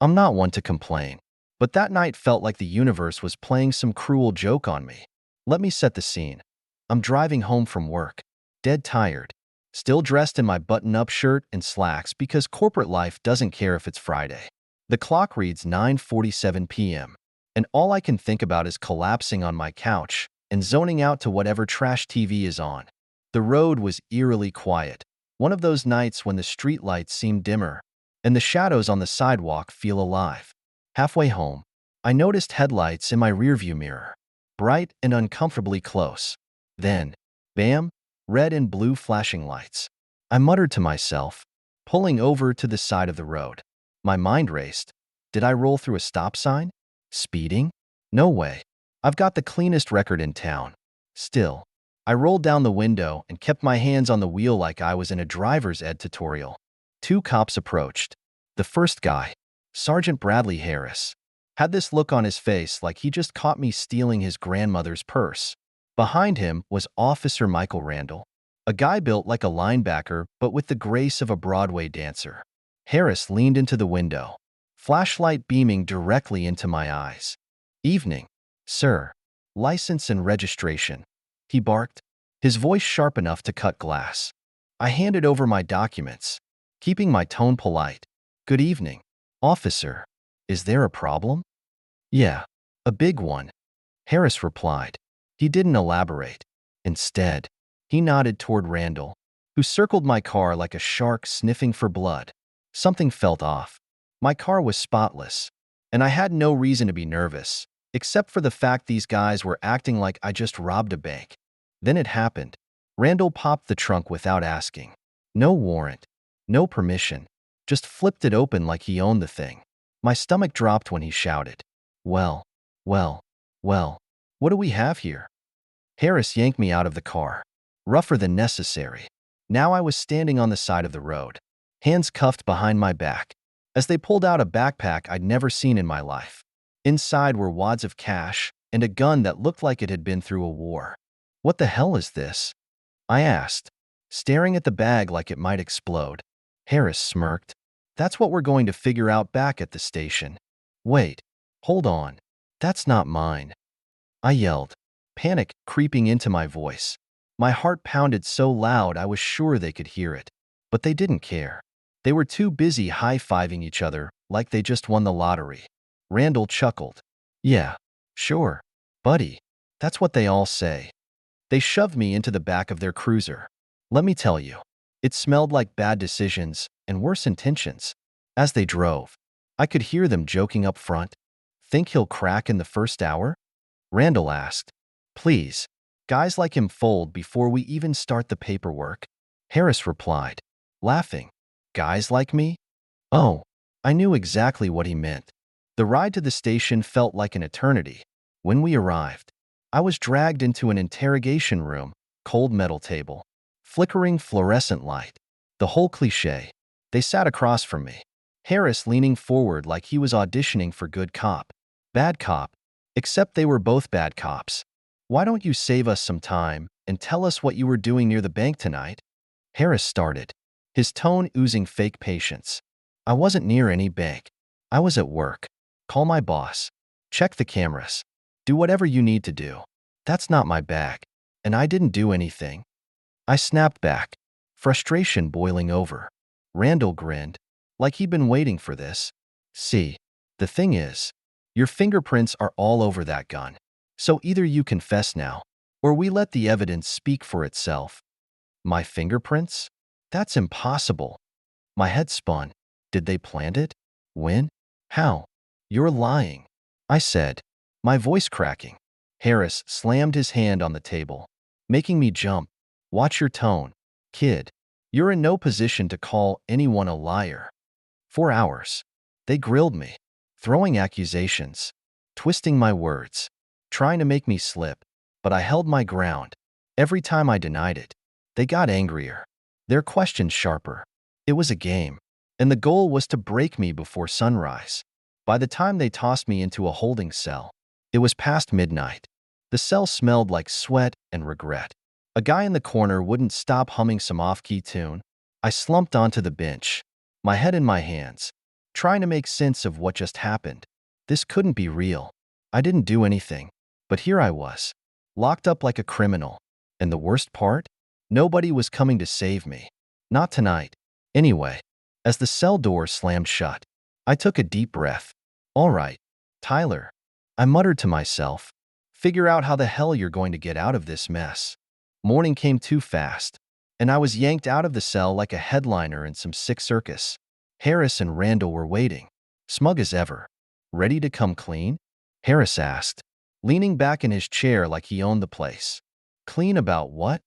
I'm not one to complain, but that night felt like the universe was playing some cruel joke on me. Let me set the scene. I'm driving home from work, dead tired, still dressed in my button-up shirt and slacks because corporate life doesn't care if it's Friday. The clock reads 9:47 p.m., and all I can think about is collapsing on my couch and zoning out to whatever trash TV is on. The road was eerily quiet, one of those nights when the streetlights seem dimmer and the shadows on the sidewalk feel alive. Halfway home, I noticed headlights in my rearview mirror, bright and uncomfortably close. Then, bam, red and blue flashing lights. I muttered to myself, pulling over to the side of the road. My mind raced. Did I roll through a stop sign? Speeding? No way. I've got the cleanest record in town. Still, I rolled down the window and kept my hands on the wheel like I was in a driver's ed tutorial. Two cops approached. The first guy, Sergeant Bradley Harris, had this look on his face like he just caught me stealing his grandmother's purse. Behind him was Officer Michael Randall, a guy built like a linebacker but with the grace of a Broadway dancer. Harris leaned into the window, flashlight beaming directly into my eyes. "Evening, sir. License and registration," he barked, his voice sharp enough to cut glass. I handed over my documents, keeping my tone polite. "Good evening, officer. Is there a problem?" "Yeah, a big one," Harris replied. He didn't elaborate. Instead, he nodded toward Randall, who circled my car like a shark sniffing for blood. Something felt off. My car was spotless, and I had no reason to be nervous, except for the fact these guys were acting like I just robbed a bank. Then it happened. Randall popped the trunk without asking. No warrant, no permission, just flipped it open like he owned the thing. My stomach dropped when he shouted, "Well, well, well, what do we have here?" Harris yanked me out of the car, rougher than necessary. Now I was standing on the side of the road, hands cuffed behind my back, as they pulled out a backpack I'd never seen in my life. Inside were wads of cash and a gun that looked like it had been through a war. "What the hell is this?" I asked, staring at the bag like it might explode. Harris smirked. "That's what we're going to figure out back at the station." "Wait, hold on. That's not mine," I yelled, panic creeping into my voice. My heart pounded so loud I was sure they could hear it. But they didn't care. They were too busy high-fiving each other like they just won the lottery. Randall chuckled. "Yeah, sure, buddy. That's what they all say." They shoved me into the back of their cruiser. Let me tell you, it smelled like bad decisions and worse intentions. As they drove, I could hear them joking up front. "Think he'll crack in the first hour?" Randall asked. "Please, guys like him fold before we even start the paperwork," Harris replied, laughing. "Guys like me?" Oh, I knew exactly what he meant. The ride to the station felt like an eternity. When we arrived, I was dragged into an interrogation room, cold metal table, flickering fluorescent light. The whole cliché. They sat across from me, Harris leaning forward like he was auditioning for good cop, bad cop, except they were both bad cops. "Why don't you save us some time and tell us what you were doing near the bank tonight?" Harris started, his tone oozing fake patience. "I wasn't near any bank. I was at work. Call my boss. Check the cameras. Do whatever you need to do. That's not my bag. And I didn't do anything." I snapped back, frustration boiling over. Randall grinned, like he'd been waiting for this. "See, the thing is, your fingerprints are all over that gun. So either you confess now, or we let the evidence speak for itself." "My fingerprints? That's impossible." My head spun. Did they plant it? When? How? "You're lying," I said, my voice cracking. Harris slammed his hand on the table, making me jump. "Watch your tone, kid. You're in no position to call anyone a liar." For hours, they grilled me, throwing accusations, twisting my words, trying to make me slip, but I held my ground. Every time I denied it, they got angrier, their questions sharper. It was a game, and the goal was to break me before sunrise. By the time they tossed me into a holding cell, it was past midnight. The cell smelled like sweat and regret. A guy in the corner wouldn't stop humming some off-key tune. I slumped onto the bench, my head in my hands, trying to make sense of what just happened. This couldn't be real. I didn't do anything. But here I was, locked up like a criminal. And the worst part? Nobody was coming to save me. Not tonight. Anyway, as the cell door slammed shut, I took a deep breath. All right, Tyler, I muttered to myself. Figure out how the hell you're going to get out of this mess. Morning came too fast, and I was yanked out of the cell like a headliner in some sick circus. Harris and Randall were waiting, smug as ever. Ready to come clean? Harris asked, leaning back in his chair like he owned the place. Clean about what?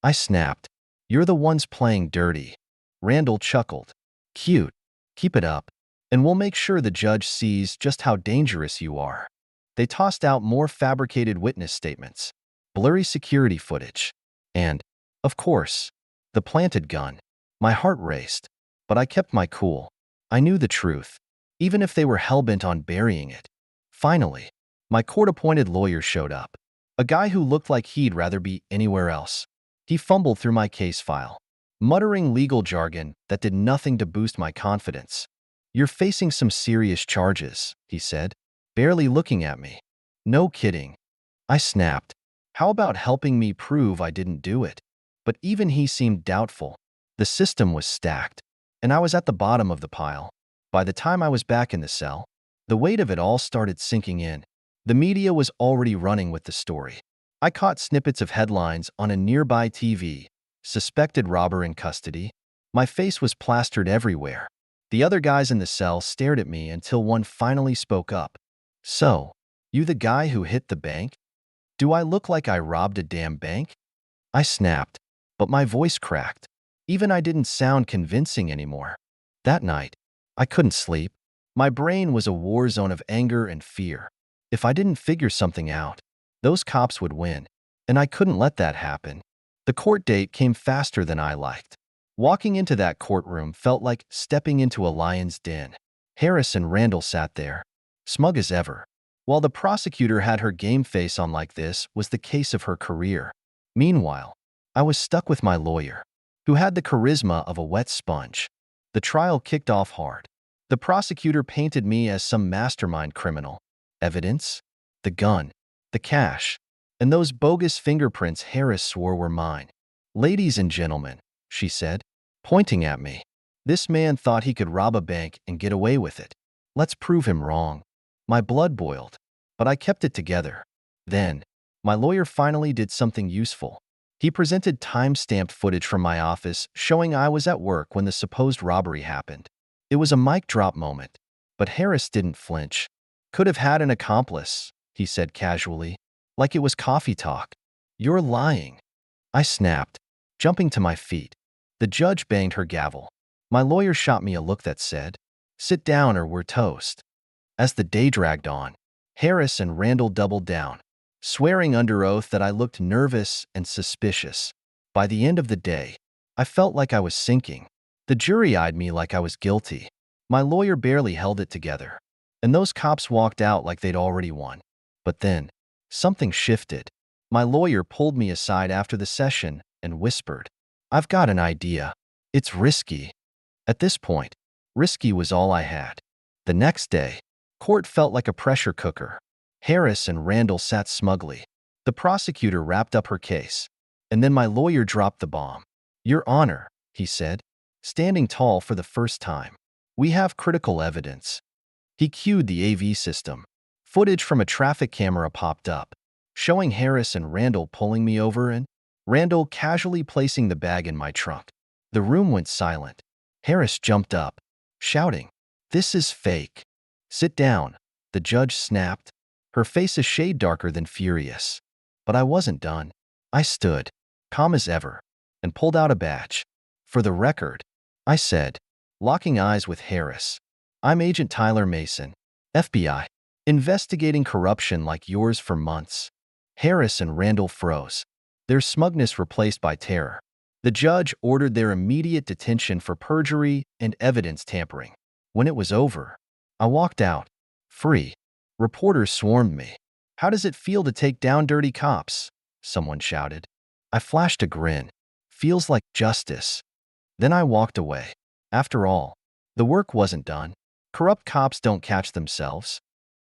I snapped. You're the ones playing dirty. Randall chuckled. Cute. Keep it up, and we'll make sure the judge sees just how dangerous you are. They tossed out more fabricated witness statements, blurry security footage, and, of course, the planted gun. My heart raced, but I kept my cool. I knew the truth, even if they were hell-bent on burying it. Finally, my court-appointed lawyer showed up, a guy who looked like he'd rather be anywhere else. He fumbled through my case file, muttering legal jargon that did nothing to boost my confidence. You're facing some serious charges, he said, barely looking at me. No kidding. I snapped. How about helping me prove I didn't do it? But even he seemed doubtful. The system was stacked, and I was at the bottom of the pile. By the time I was back in the cell, the weight of it all started sinking in. The media was already running with the story. I caught snippets of headlines on a nearby TV. Suspected robber in custody. My face was plastered everywhere. The other guys in the cell stared at me until one finally spoke up. So, you the guy who hit the bank? Do I look like I robbed a damn bank? I snapped, but my voice cracked. Even I didn't sound convincing anymore. That night, I couldn't sleep. My brain was a war zone of anger and fear. If I didn't figure something out, those cops would win, and I couldn't let that happen. The court date came faster than I liked. Walking into that courtroom felt like stepping into a lion's den. Harris and Randall sat there, smug as ever. While the prosecutor had her game face on like this was the case of her career. Meanwhile, I was stuck with my lawyer, who had the charisma of a wet sponge. The trial kicked off hard. The prosecutor painted me as some mastermind criminal. Evidence? The gun, the cash, and those bogus fingerprints Harris swore were mine. Ladies and gentlemen, she said, pointing at me, this man thought he could rob a bank and get away with it. Let's prove him wrong. My blood boiled, but I kept it together. Then, my lawyer finally did something useful. He presented time-stamped footage from my office showing I was at work when the supposed robbery happened. It was a mic drop moment, but Harris didn't flinch. Could have had an accomplice, he said casually, like it was coffee talk. You're lying. I snapped, jumping to my feet. The judge banged her gavel. My lawyer shot me a look that said, sit down or we're toast. As the day dragged on, Harris and Randall doubled down, swearing under oath that I looked nervous and suspicious. By the end of the day, I felt like I was sinking. The jury eyed me like I was guilty. My lawyer barely held it together, and those cops walked out like they'd already won. But then, something shifted. My lawyer pulled me aside after the session and whispered, I've got an idea. It's risky. At this point, risky was all I had. The next day, court felt like a pressure cooker. Harris and Randall sat smugly. The prosecutor wrapped up her case, and then my lawyer dropped the bomb. Your Honor, he said, standing tall for the first time. We have critical evidence. He cued the AV system. Footage from a traffic camera popped up, showing Harris and Randall pulling me over and Randall casually placing the bag in my trunk. The room went silent. Harris jumped up, shouting, This is fake. Sit down, the judge snapped, her face a shade darker than furious. But I wasn't done. I stood, calm as ever, and pulled out a badge. For the record, I said, locking eyes with Harris, I'm Agent Tyler Mason, FBI, investigating corruption like yours for months. Harris and Randall froze, their smugness replaced by terror. The judge ordered their immediate detention for perjury and evidence tampering. When it was over, I walked out, free. Reporters swarmed me. How does it feel to take down dirty cops? Someone shouted. I flashed a grin. Feels like justice. Then I walked away. After all, the work wasn't done. Corrupt cops don't catch themselves.